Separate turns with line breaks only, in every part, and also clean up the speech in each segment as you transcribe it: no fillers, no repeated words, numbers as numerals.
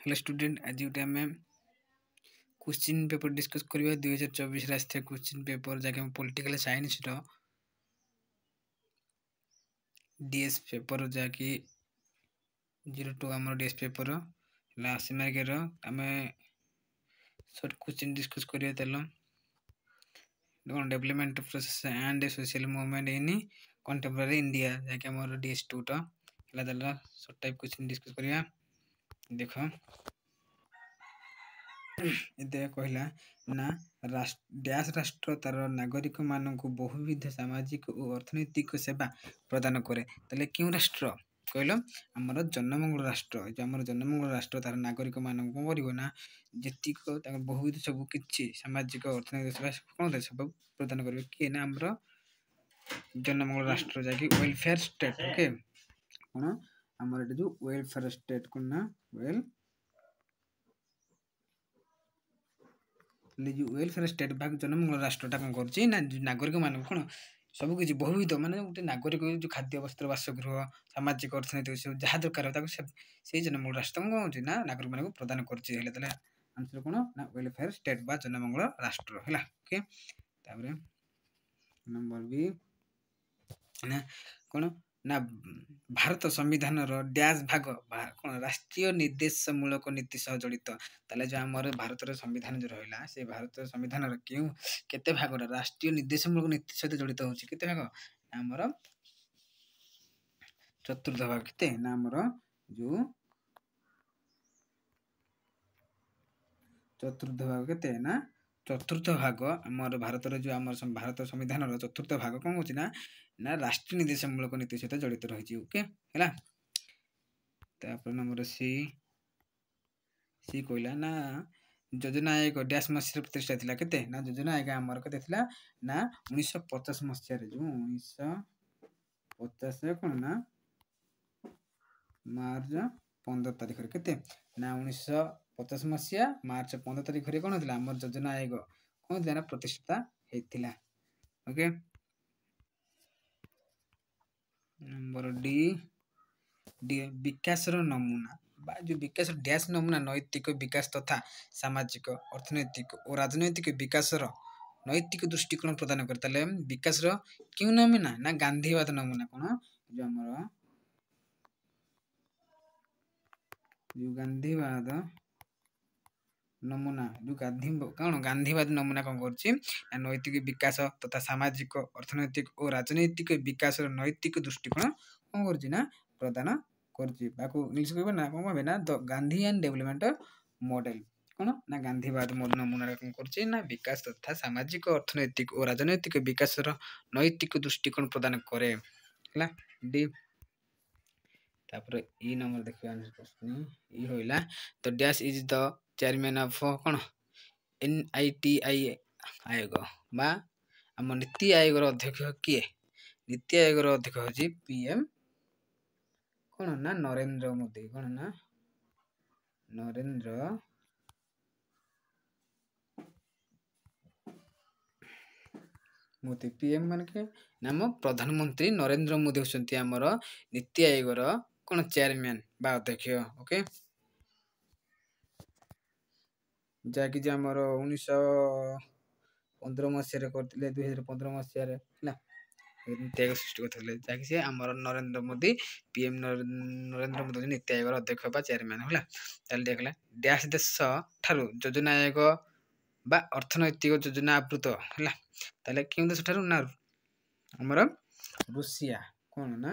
Hello student, आज गोटे आम क्वेश्चन पेपर डिस्कस करवा 2024 आसता क्वेश्चन पेपर जहाँकि पॉलिटिकल साइंस डीएस पेपर जहाँकि 02 आम डीएस पेपर आसिमार्गर आम सर्ट क्वेश्चन डिस्कस करवा तेल development process and social movement in contemporary India जहाँकि आम डीएस 2 सर्ट टाइप क्वेश्चन डिस्कस करवा देख कहला ना डैश राष्ट्र तार नागरिक मानक बहुविध सामाजिक और अर्थनैतिक सेवा प्रदान करे ताले क्यों राष्ट्र कहल आमर जनमंगल राष्ट्र जो आम जनमंगल राष्ट्र तार नागरिक मान कौन कर जीक बहुविध सब कि सामाजिक अर्थनैतिक सेवा कौन सब प्रदान करेंगे किए ना आमर जनमंगल राष्ट्र जहाँकि वेलफेयर स्टेट ओके कौन आमर ये जो वेलफेयर स्टेट कौन ना वेलफेयर स्टेट भाग जनमंगल राष्ट्रटा कौन कर नागरिक मान कौन सबकि बहुविध माने गोटे नागरिक जो खाद्य वस्त्र बासगृह सामाजिक अर्थनैतिक सब जहाँ दरकार से जनमंगल राष्ट्र कौन हो नागरिक मान प्रदान कर आंसर कौन ना वेलफेयर स्टेट बा जनमंगल राष्ट्र है ओके नंबर बी ना कौन ना भारत संविधान डैश भाग कौन राष्ट्रीय निर्देशमूलक नीति सह जड़ित ताले जो आम भारत संविधान जो रहा से भारत संविधान क्यों केते भाग राष्ट्रीय निर्देशमूलक नीति सहित जड़ित होची केते भाग आमर चतुर्थ भाग केते ना आमर जो चतुर्थ भाग केते ना चतुर्थ भाग आमर भारत जो आम भारत संविधान चतुर्थ भाग कौन होची ना ना राष्ट्रीय निर्देशमूलक नीति सहित जड़ित रही ओके है नंबर सी सी कहला ना योजना आयोग डैश मसीह प्रतिष्ठा थिला केते ना योजना आयोग आमर केते थिला ना 1950 मसीह रे जो 1950 कोन ना मार्च 15 तारिख रे केते ना 1950 मसीह मार्च 15 तारिख रे कोन थिला आमर योजना आयोग कोन थिला ना प्रतिष्ठा हेतिला ओके नंबर डी डी विकास नमूना जो विकास डैश नमूना नैतिक विकास तथा सामाजिक अर्थनैतिक और राजनैतिक विकास नैतिक दृष्टिकोण प्रदान करे विकास क्यों नमूना ना गांधीवाद नमूना कौन जो आमर जो गांधीवाद नमूना जो कौन गांधीवाद नमूना कौन कर नैतिक विकास तथा सामाजिक अर्थनैतिक और राजनैतिक विकास नैतिक दृष्टिकोण कौन कर प्रदान इंग्लिश कह ना कौन कहे ना the Gandhi and development model कौन ना गांधीवाद नमूना कौन कर ना विकास तथा सामाजिक अर्थनैतिक और राजनैतिक विकास नैतिक दृष्टिकोण प्रदान करे डी तापर ई नंबर देखिए आंसर क्वेश्चन ई होइला तो dash is the chairman of कौन NITI आयोग बा आम नीति आयोग अध्यक्ष किए नीति आयोग अध्यक्ष होची PM कौन ना नरेंद्र मोदी कौन ना नरेंद्र मोदी PM मान के नाम प्रधानमंत्री नरेंद्र मोदी होचंती हमर नीति आयोग कौन चेयरमैन बा अध्यक्ष ओके जहाँकि जे आमर 1915 मसीह करते 2015 मसीह नीति आयोग सृष्टि करते जहाँकि से आमर नरेंद्र मोदी PM नरेंद्र मोदी नीति आयोग अध्यक्ष बा चेयरमैन है देखला डैश देश ठारू योजना आयोग बा अर्थनैतिक योजना आवृत है क्यों देश ठारू ना आमर रूसिया कौन ना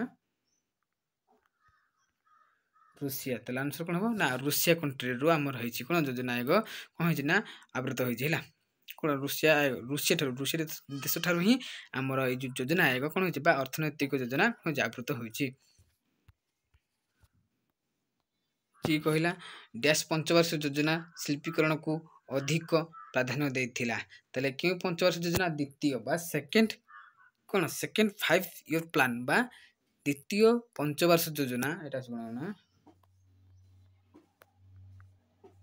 रूसिया ताले आंसर कौन हम ना रूसिया कंट्री रू आमर होइछि कौन योजना आयोग कौन होइछि ना आवृत होइछि है कौन रूसिया देश ठारू ही आमर योजना आयोग कौन होइछि बा अर्थनैतिक योजना आवृत होइछि जी कहला डैश पंचवर्ष योजना शिल्पीकरण को अधिक प्राधान्य देथिला ताले क्यों पंचवर्ष योजना द्वितीय बा सेकंड कौन सेकंड 5 ईयर प्लान बा द्वितीय पंचवर्ष योजना एटा सुना ना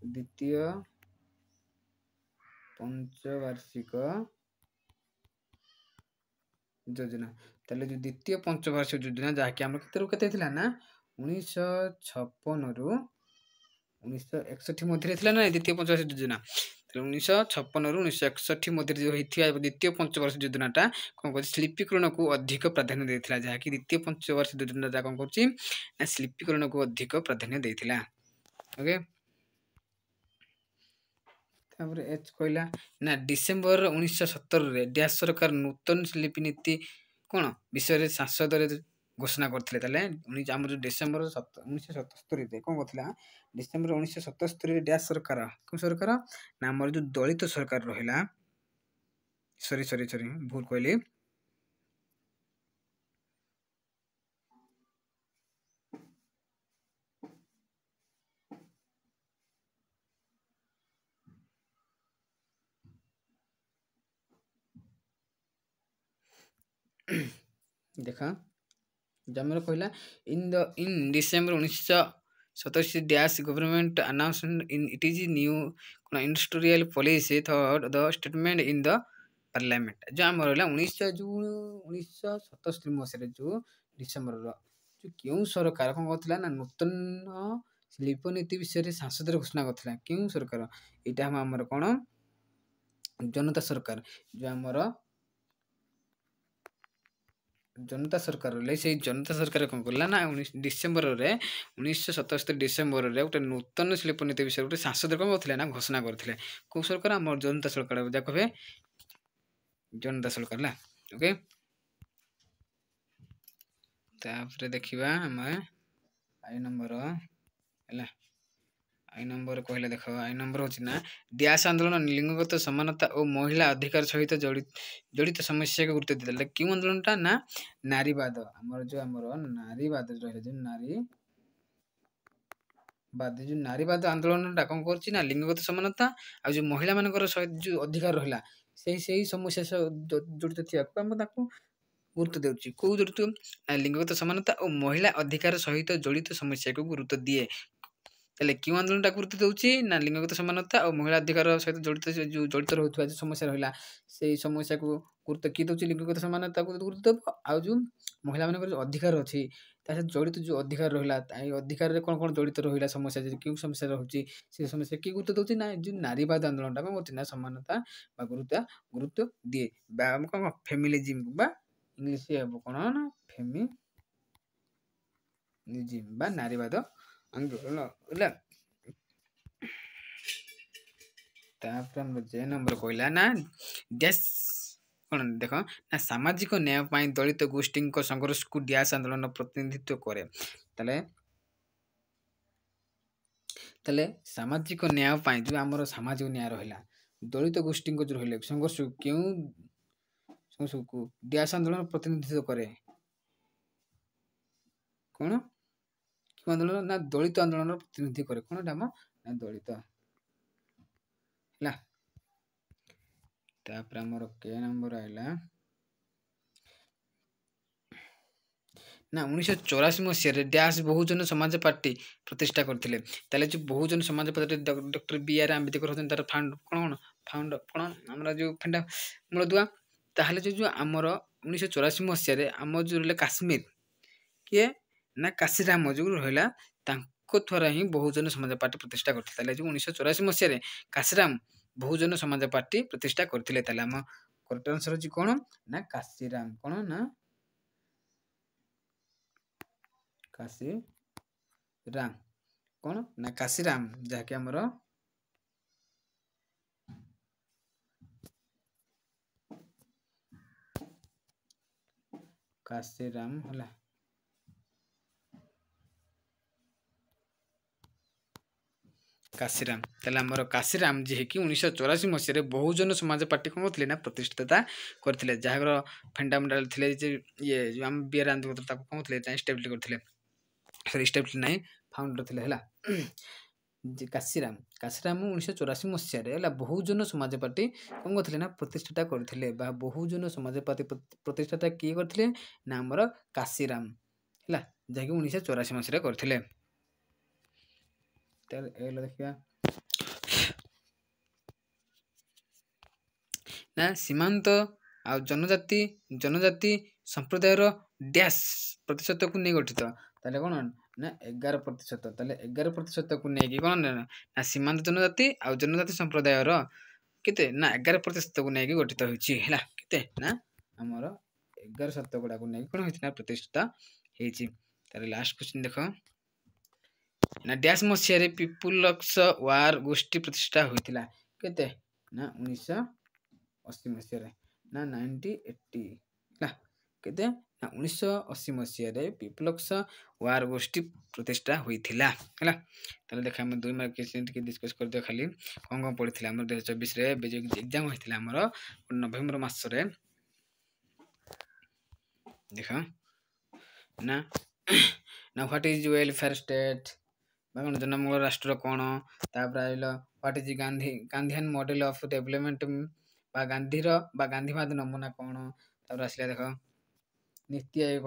द्वितीय पंचवार्षिक योजना ताले जो द्वितीय पंचवार्षिक योजना जहाँकि आम केते थिला ना 1956 रु 1961 ମଧ୍ୟରେ ଥିଲା ନା ଦ୍ୱିତୀୟ ପଞ୍ଚବାର୍ଷିକ ଯୋଜନା। 1956 ରୁ 1961 ମଧ୍ୟରେ ଯେଉଁ ହେଇଥିବା ଦ୍ୱିତୀୟ ପଞ୍ଚବାର୍ଷିକ ଯୋଜନାଟା କ'ଣ କରୁଛି ଶିଳ୍ପୀକରଣକୁ ଅଧିକ ପ୍ରାଧାନ୍ୟ ଦେଇଥିଲା, ଯାହାକି ଦ୍ୱିତୀୟ ପଞ୍ଚବାର୍ଷିକ ଯୋଜନାଟା କ'ଣ କରୁଛି ନା ଶିଳ୍ପୀକରଣକୁ ଅଧିକ ପ୍ରାଧାନ୍ୟ ଦେଇଥିଲା। ଓକେ, ତାପରେ ଏଚ୍ କହିଲା ନା ଡିସେମ୍ବର 1917ରେ ଡ୍ୟାସ୍ ସରକାର ନୂତନ ଶିଳ୍ପୀ ନୀତି କ'ଣ ବିଷୟରେ ସଂସଦରେ ଘୋଷଣା କରିଥିଲେ। ତାହେଲେ ଆମର ଯେଉଁ ଡିସେମ୍ବର 1977ରେ କ'ଣ କରିଥିଲା, ଡିସେମ୍ବର 1977ରେ ଡ୍ୟାସ୍ ସରକାର କେଉଁ ସରକାର ନା ଆମର ଯେଉଁ ଦଳିତ ସରକାର ରହିଲା, ସରି ଭୁଲ କହିଲି, ଦେଖ ଆମର କହିଲା in December 1927 dash government announcement it is new industrial policy the statement in the parliament. ଯେଉଁ ଆମର ରହିଲା 1977 ମସିହାରେ ଯେଉଁ ଡିସେମ୍ବରର ଯେଉଁ କେଉଁ ସରକାର କ'ଣ କରିଥିଲା ନା ନୂତନ ଶିଳ୍ପ ନୀତି ବିଷୟରେ ସଂସଦରେ ଘୋଷଣା କରିଥିଲା। କେଉଁ ସରକାର? ଏଇଟା ଆମର କ'ଣ ଜନତା ସରକାର। ଯେଉଁ ଆମର ଜନତା ସରକାର ରହିଲେ, ସେଇ ଜନତା ସରକାର କ'ଣ କଲା ନା ଡିସେମ୍ବରରେ 1977 ଡିସେମ୍ବରରେ ଗୋଟେ ନୂତନ ଶିଳ୍ପ ନୀତି ବିଷୟରେ ଗୋଟେ ସଂସଦରେ କ'ଣ କରିଥିଲେ ନା ଘୋଷଣା କରିଥିଲେ। କେଉଁ ସରକାର? ଆମର ଜନତା ସରକାର ଯାକ କହିବେ ଜନତା ସରକାର ହେଲା। ଓକେ, ତାପରେ ଦେଖିବା ଆମେ ଆଇ ନମ୍ବର ହେଲା। ଆଇ ନମ୍ବର କହିଲେ ଦେଖ, ଆଇ ନମ୍ବର ହେଉଛି ନା ଡ୍ୟାସ୍ ଆନ୍ଦୋଳନ ଲିଙ୍ଗଗତ ସମାନତା ଓ ମହିଳା ଅଧିକାର ସହିତ ଜଡ଼ିତ ସମସ୍ୟାକୁ ଗୁରୁତ୍ୱ ଦେଇଥିଲେ। କେଉଁ ଆନ୍ଦୋଳନଟା ନା ନାରୀବାଦ। ଆମର ନାରୀବାଦ ରହିଲା, ଯେଉଁ ନାରୀବାଦ ଆନ୍ଦୋଳନଟା କ'ଣ କରୁଛି ନା ଲିଙ୍ଗଗତ ସମାନତା ଆଉ ଯେଉଁ ମହିଳାମାନଙ୍କର ଯେଉଁ ଅଧିକାର ରହିଲା ସେଇ ସମସ୍ୟା ଜଡ଼ିତ ଥିବାକୁ ଆମେ ତାକୁ ଗୁରୁତ୍ୱ ଦେଉଛି। କେଉଁ ଜଡ଼ିତ? ଲିଙ୍ଗଗତ ସମାନତା ଓ ମହିଳା ଅଧିକାର ସହିତ ଜଡ଼ିତ ସମସ୍ୟାକୁ ଗୁରୁତ୍ୱ ଦିଏ। ତାହେଲେ କେଉଁ ଆନ୍ଦୋଳନଟା ଗୁରୁତ୍ୱ ଦେଉଛି ନା ଲିଙ୍ଗଗତ ସମାନତା ଆଉ ମହିଳା ଅଧିକାର ସହିତ ଜଡ଼ିତ ରହୁଥିବା ଯେଉଁ ସମସ୍ୟା ରହିଲା ସେଇ ସମସ୍ୟାକୁ ଗୁରୁତ୍ୱ କିଏ ଦେଉଛି? ଲିଙ୍ଗଗତ ସମାନତାକୁ ଗୁରୁତ୍ୱ ଦେବ। ଆଉ ଯେଉଁ ମହିଳାମାନଙ୍କର ଯେଉଁ ଅଧିକାର ଅଛି ତା ସହିତ ଜଡ଼ିତ ଯେଉଁ ଅଧିକାର ରହିଲା, ଏଇ ଅଧିକାରରେ କ'ଣ ଜଡ଼ିତ ରହିଲା ସମସ୍ୟା, ଯଦି କେଉଁ ସମସ୍ୟା ରହୁଛି ସେ ସମସ୍ୟା କିଏ ଗୁରୁତ୍ୱ ଦେଉଛି ନା ଯେଉଁ ନାରୀବାଦ ଆନ୍ଦୋଳନଟା କ'ଣ କରୁଛି ନା ସମାନତା ବା ଗୁରୁତ୍ୱ ଦିଏ। ବା ଆମେ କ'ଣ ଫେମିନିଜିମ୍ ବା ଇଂଲିଶ ହେବ କ'ଣ ନା ଫେମିନିଜିମ୍ ବା ନାରୀବାଦ ଆନ୍ଦୋଳନ ହେଲା। ତାପରେ ଆମର ଯେ ନମ୍ବର କହିଲା ନା ଡ୍ୟାସ୍ କ'ଣ ଦେଖ ନା ସାମାଜିକ ନ୍ୟାୟ ପାଇଁ ଦଳିତ ଗୋଷ୍ଠୀଙ୍କ ସଂଘର୍ଷକୁ ଡ୍ୟାସ୍ ଆନ୍ଦୋଳନ ପ୍ରତିନିଧିତ୍ୱ କରେ। ତାହେଲେ ସାମାଜିକ ନ୍ୟାୟ ପାଇଁ ଯେଉଁ ଆମର ସାମାଜିକ ନ୍ୟାୟ ରହିଲା, ଦଳିତ ଗୋଷ୍ଠୀଙ୍କ ଯେଉଁ ରହିଲେ ସଂଘର୍ଷକୁ କେଉଁ ସଂଘର୍ଷକୁ ଡ୍ୟାସ୍ ଆନ୍ଦୋଳନ ପ୍ରତିନିଧିତ୍ୱ କରେ? କ'ଣ କେଉଁ ଆନ୍ଦୋଳନ? ନା ଦଳିତ ଆନ୍ଦୋଳନର ପ୍ରତିନିଧି କରେ। କ'ଣ ଏଟା ଆମ ନା ଦଳିତ ହେଲା। ତାପରେ ଆମର କେ ନମ୍ବର ଆଇଲା ନା 1984 ମସିହାରେ ଡ୍ୟାସ୍ ବହୁଜନ ସମାଜ ପାର୍ଟି ପ୍ରତିଷ୍ଠା କରିଥିଲେ। ତାହେଲେ ଯେଉଁ Bahujan Samaj party doctor B.R. Ambedkar ହେଉଛନ୍ତି ତାର ଫାଉଣ୍ଡର କ'ଣ ଆମର ଯେଉଁ ମୂଳଦୁଆ। ତାହେଲେ ଯେଉଁ ଆମର 1984 ମସିହାରେ ଆମର ଯେଉଁ ରହିଲା କାଶ୍ମୀର କିଏ ନା କାଶୀରାମ ଯେଉଁ ରହିଲା ତାଙ୍କ ଦ୍ୱାରା ହିଁ ବହୁଜନ ସମାଜ ପାର୍ଟି ପ୍ରତିଷ୍ଠା କରିଥିଲେ। ତାହେଲେ ଯେଉଁ 1984 ମସିହାରେ କାଶୀରାମ ବହୁଜନ ସମାଜ ପାର୍ଟି ପ୍ରତିଷ୍ଠା କରିଥିଲେ। ତାହେଲେ ଆମ କରେକ୍ଟ ଆନ୍ସର ହେଉଛି କ'ଣ ନା କାଶୀରାମ। କ'ଣ ନା କାଶୀରାମ। କ'ଣ ନା କାଶୀରାମ, ଯାହାକି ଆମର କାଶୀରାମ ହେଲା। କାଶୀରାମ, ତାହେଲେ ଆମର କାଶୀରାମ ଯିଏକି 1984 ମସିହାରେ ବହୁଜନ ସମାଜ ପାର୍ଟି କ'ଣ କରିଥିଲେ ନା ପ୍ରତିଷ୍ଠାତା କରିଥିଲେ, ଯାହାର ଫଣ୍ଡାମେଣ୍ଟାଲ ଥିଲେ ଯେ ଯେଉଁ ଆମ B.R. ଆମ୍ବେଦକର ତାକୁ କ'ଣ ଥିଲେ ଷ୍ଟାବ୍ଲିଶ କରିଥିଲେ, ଷ୍ଟାବ୍ଲିଶ ନାହିଁ ଫାଉଣ୍ଡର ଥିଲେ ହେଲା। କାଶୀରାମ 1984 ମସିହାରେ ହେଲା ବହୁଜନ ସମାଜ ପାର୍ଟି କ'ଣ କରିଥିଲେ ନା ପ୍ରତିଷ୍ଠାତା କରିଥିଲେ, ବା ବହୁଜନ ସମାଜ ପାର୍ଟି ପ୍ରତିଷ୍ଠାତା କିଏ କରିଥିଲେ ନା ଆମର କାଶୀରାମ ହେଲା, ଯାହାକି 1984 ମସିହାରେ କରିଥିଲେ। ଦେଖିବା ନା ସୀମାନ୍ତ ଆଉ ଜନଜାତି ସମ୍ପ୍ରଦାୟର ଡ୍ୟାସ୍ ପ୍ରତିଶତକୁ ନେଇ ଗଠିତ। ତାହେଲେ କ'ଣ ନା 11%। ତାହେଲେ 11% କୁ ନେଇକି କ'ଣ ନା ସୀମାନ୍ତ ଜନଜାତି ଆଉ ଜନଜାତି ସମ୍ପ୍ରଦାୟର କେତେ ନା 11% କୁ ନେଇକି ଗଠିତ ହୋଇଛି ହେଲା। କେତେ ନା ଆମର 11% ନେଇକି କ'ଣ ହେଇଛି ନା ପ୍ରତିଷ୍ଠା ହେଇଛି। ତାହେଲେ ଲାଷ୍ଟ କ୍ୱେଶ୍ଚିନ୍ ଦେଖ ନା ଡ୍ୟାସ୍ ମସିହାରେ ପିପୁଲକ୍ସ ୱାର ଗୋଷ୍ଠୀ ପ୍ରତିଷ୍ଠା ହୋଇଥିଲା। କେତେ ନା 1980 ମସିହାରେ ନା 1980 ହେଲା। କେତେ ନା 1980 ମସିହାରେ ପିପୁଲକ୍ସ ୱାର ଗୋଷ୍ଠୀ ପ୍ରତିଷ୍ଠା ହୋଇଥିଲା ହେଲା। ତାହେଲେ ଦେଖ ଆମେ 2 ମାର୍କ ଟିକେ ଡିସ୍କସ୍ କରିଦେବା ଖାଲି କ'ଣ ପଡ଼ିଥିଲା ଆମର 2024ରେ ଏବେ ଯେଉଁ ଏକ୍ଜାମ୍ ହୋଇଥିଲା ଆମର ନଭେମ୍ବର ମାସରେ। ଦେଖ ନା ହ୍ୱାଟ୍ ଇଜ୍ ୱେଲଫେୟାର ଷ୍ଟେଟ୍ ବା କ'ଣ ଜନମଙ୍ଗଳ ରାଷ୍ଟ୍ର କ'ଣ। ତାପରେ ଆସିଲ what is Gandhian model of development ବା ଗାନ୍ଧୀବାଦ ନମୁନା କ'ଣ। ତାପରେ ଆସିଲା ଦେଖ ନୀତି ଆୟୋଗ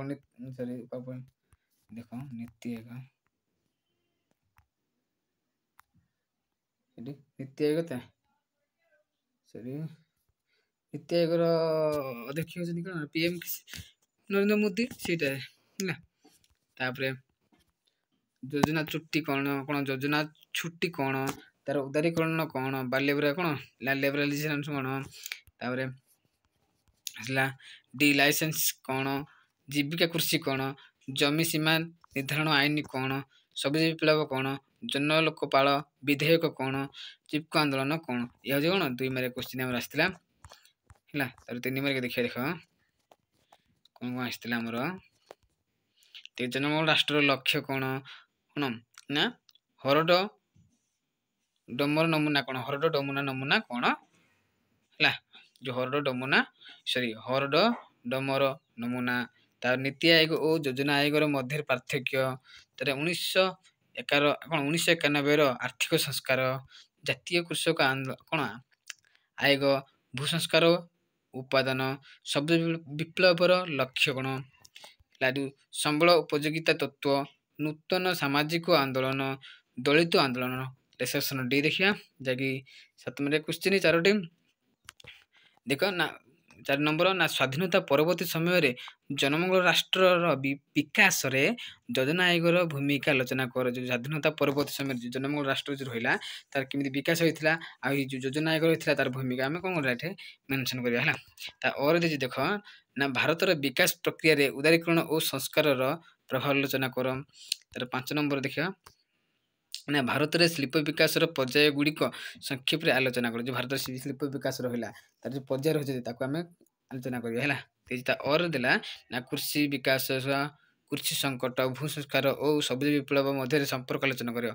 ଦେଖ ନୀତି ଆୟୋଗ ନୀତି ଆୟୋଗ ନୀତି ଆୟୋଗର ଅଧ୍ୟକ୍ଷ ହେଉଛନ୍ତି କ'ଣ PM ନରେନ୍ଦ୍ର ମୋଦି ସେଇଟା ହେଲା। ତାପରେ ଯୋଜନା ଛୁଟି କ'ଣ ଯୋଜନା ଛୁଟି କ'ଣ ତାର ଉଦାରୀକରଣ କ'ଣ ଲିବରାଲାଇଜେସନ୍ କ'ଣ। ତାପରେ ଆସିଲା ଡି ଲାଇସେନ୍ସ କ'ଣ ଜୀବିକା କୃଷି କ'ଣ ଜମି ସୀମା ନିର୍ଦ୍ଧାରଣ ଆଇନ କ'ଣ ସବୁଜ ବିପ୍ଳବ କ'ଣ ଜନଲୋକପାଳ ବିଧେୟକ କ'ଣ ଚିପକୋ ଆନ୍ଦୋଳନ କ'ଣ। ଏହା ହେଉଛି କ'ଣ 2 ମାର୍କ କ୍ୱେଶ୍ଚିନ୍ ଆମର ଆସିଥିଲା ହେଲା। ତାପରେ 3 ମାର୍କ ଦେଖିବା ଦେଖ କ'ଣ ଆସିଥିଲା ଆମର ଜନମଙ୍ଗଳ ରାଷ୍ଟ୍ରର ଲକ୍ଷ୍ୟ କ'ଣ ନା ହରଡ଼ ଡମର ନମୁନା କ'ଣ ନମୁନା କ'ଣ ହେଲା। ଯେଉଁ ହରଡ଼ ଡମର ନମୁନା। ତାର ନୀତି ଆୟୋଗ ଓ ଯୋଜନା ଆୟୋଗର ମଧ୍ୟରେ ପାର୍ଥକ୍ୟ। ତାର 1991ର ଆର୍ଥିକ ସଂସ୍କାର ଜାତୀୟ କୃଷକ ଆୟୋଗ ଭୂସଂସ୍କାର ଉପାଦାନ ସବୁଜ ବିପ୍ଳବର ଲକ୍ଷ୍ୟ କ'ଣ ସମ୍ବଳ ଉପଯୋଗିତା ତତ୍ତ୍ୱ ନୂତନ ସାମାଜିକ ଆନ୍ଦୋଳନ ଦଳିତ ଆନ୍ଦୋଳନ। ସେକ୍ସନ ଡି ଦେଖିବା ଯାହାକି 7 ମାର୍କ କ୍ୱେଶ୍ଚିନ୍ 4ଟି ଦେଖ ନା 4 ନମ୍ବର ନା ସ୍ୱାଧୀନତା ପରବର୍ତ୍ତୀ ସମୟରେ ଜନମଙ୍ଗଳ ରାଷ୍ଟ୍ରର ବିକାଶରେ ଯୋଜନା ଆୟୋଗର ଭୂମିକା ଆଲୋଚନା କର। ଯେଉଁ ସ୍ୱାଧୀନତା ପରବର୍ତ୍ତୀ ସମୟରେ ଯେଉଁ ଜନମଙ୍ଗଳ ରାଷ୍ଟ୍ର ଯେଉଁ ରହିଲା ତାର କେମିତି ବିକାଶ ହୋଇଥିଲା ଆଉ ଏଇ ଯେଉଁ ଯୋଜନା ଆୟୋଗ ରହିଥିଲା ତାର ଭୂମିକା ଆମେ କ'ଣ କରିବା ଏଠି ମେନସନ୍ କରିବା ହେଲା। ତା ଅର ଦେଇଛି ଦେଖ ନା ଭାରତର ବିକାଶ ପ୍ରକ୍ରିୟାରେ ଉଦାରୀକରଣ ଓ ସଂସ୍କାରର ପ୍ରଭାବ ଆଲୋଚନା କର। ତାର 5 ନମ୍ବର ଦେଖିବା ନା ଭାରତରେ ଶିଳ୍ପ ବିକାଶର ପର୍ଯ୍ୟାୟ ଗୁଡ଼ିକ ସଂକ୍ଷେପରେ ଆଲୋଚନା କର। ଯେଉଁ ଭାରତରେ ଶିଳ୍ପ ବିକାଶ ରହିଲା ତାର ଯେଉଁ ପର୍ଯ୍ୟାୟ ରହିଛି ତାକୁ ଆମେ ଆଲୋଚନା କରିବା ହେଲା। ତା ଅର ଦେଲା ନା କୃଷି ବିକାଶ କୃଷି ସଙ୍କଟ ଭୂସଂସ୍କାର ଓ ସବୁଜ ବିପ୍ଳବ ମଧ୍ୟରେ ସମ୍ପର୍କ ଆଲୋଚନା କରିବ।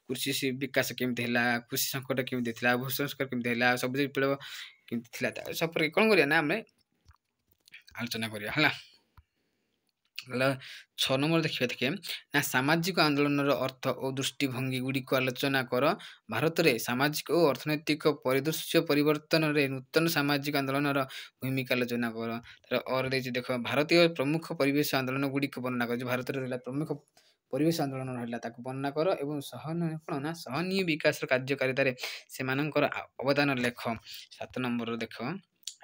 କୃଷି ବିକାଶ କେମିତି ହେଲା କୃଷି ସଙ୍କଟ କେମିତି ଥିଲା ଭୂସଂସ୍କାର କେମିତି ହେଲା ସବୁଜ ବିପ୍ଳବ କେମିତି ଥିଲା ତା ସମ୍ପର୍କେ କ'ଣ କରିବା ନା ଆମେ ଆଲୋଚନା କରିବା ହେଲା। 6 ନମ୍ବର ଦେଖିବା ନା ସାମାଜିକ ଆନ୍ଦୋଳନର ଅର୍ଥ ଓ ଦୃଷ୍ଟିଭଙ୍ଗୀ ଗୁଡ଼ିକ ଆଲୋଚନା କର। ଭାରତରେ ସାମାଜିକ ଓ ଅର୍ଥନୈତିକ ପରିଦୃଶ୍ୟ ପରିବର୍ତ୍ତନରେ ନୂତନ ସାମାଜିକ ଆନ୍ଦୋଳନର ଭୂମିକା ଆଲୋଚନା କର। ତାର ଅର ଦେଇଛି ଦେଖ ଭାରତୀୟ ପ୍ରମୁଖ ପରିବେଶ ଆନ୍ଦୋଳନ ଗୁଡ଼ିକ ବର୍ଣ୍ଣନା କର। ଯେଉଁ ଭାରତରେ ରହିଲା ପ୍ରମୁଖ ପରିବେଶ ଆନ୍ଦୋଳନ ରହିଲା ତାକୁ ବର୍ଣ୍ଣନା କର ଏବଂ ସହନୀୟ ବିକାଶର କାର୍ଯ୍ୟକାରିତାରେ ସେମାନଙ୍କର ଅବଦାନ ଲେଖ। 7 ନମ୍ବର ଦେଖ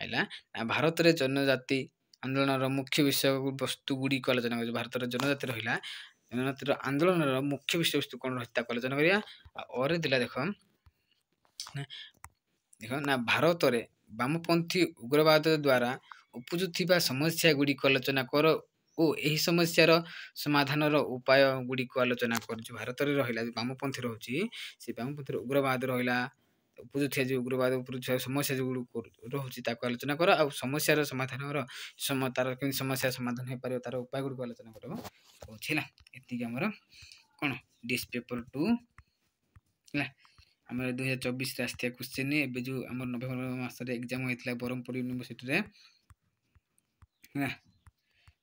ଆଇଲା ନା ଭାରତରେ ଜନଜାତି ଆନ୍ଦୋଳନର ମୁଖ୍ୟ ବିଷୟ ବସ୍ତୁ ଗୁଡ଼ିକ ଆଲୋଚନା କରିବା। ଭାରତର ଜନଜାତି ରହିଲା ଜନଜାତିର ଆନ୍ଦୋଳନର ମୁଖ୍ୟ ବିଷୟବସ୍ତୁ କ'ଣ ରହିଛି ତାକୁ ଆଲୋଚନା କରିବା। ଆଉ ଅରେ ଦେଲା ଦେଖ ନା ଭାରତରେ ବାମପନ୍ଥୀ ଉଗ୍ରବାଦ ଦ୍ୱାରା ଉପୁଜୁଥିବା ସମସ୍ୟା ଗୁଡ଼ିକ ଆଲୋଚନା କର ଓ ଏହି ସମସ୍ୟାର ସମାଧାନର ଉପାୟ ଗୁଡ଼ିକ ଆଲୋଚନା କର। ଯେଉଁ ଭାରତରେ ରହିଲା ଯେଉଁ ବାମପନ୍ଥୀ ରହୁଛି ସେ ବାମପନ୍ଥୀର ଉଗ୍ରବାଦ ରହିଲା ଉପୁଜୁଥିବା ଯେଉଁ ଉଗ୍ରବାଦ ଉପୁଜୁଥିବା ସମସ୍ୟା ଯେଉଁଗୁଡ଼ିକ ରହୁଛି ତାକୁ ଆଲୋଚନା କର ଆଉ ସମସ୍ୟାର ସମାଧାନର ତାର କେମିତି ସମସ୍ୟାର ସମାଧାନ ହେଇପାରିବ ତାର ଉପାୟ ଗୁଡ଼ିକ ଆଲୋଚନା କରିବ କହୁଛି ହେଲା। ଏତିକି ଆମର କ'ଣ ଡିସ୍ ପେପର୍ 2 ହେଲା। ଆମର 2024ରେ ଆସିଥିବା କ୍ୱେଶ୍ଚିନ୍ ଏବେ ଯେଉଁ ଆମର ନଭେମ୍ବର ମାସରେ ଏକ୍ଜାମ୍ ହୋଇଥିଲା ବ୍ରହ୍ମପୁର ୟୁନିଭର୍ସିଟିରେ ହେଲା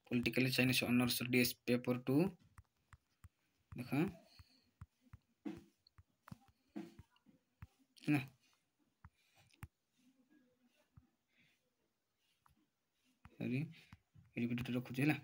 political science honours dish paper 2 ଦେଖ ହେଲା। ସରି ରଖୁଛି ହେଲା।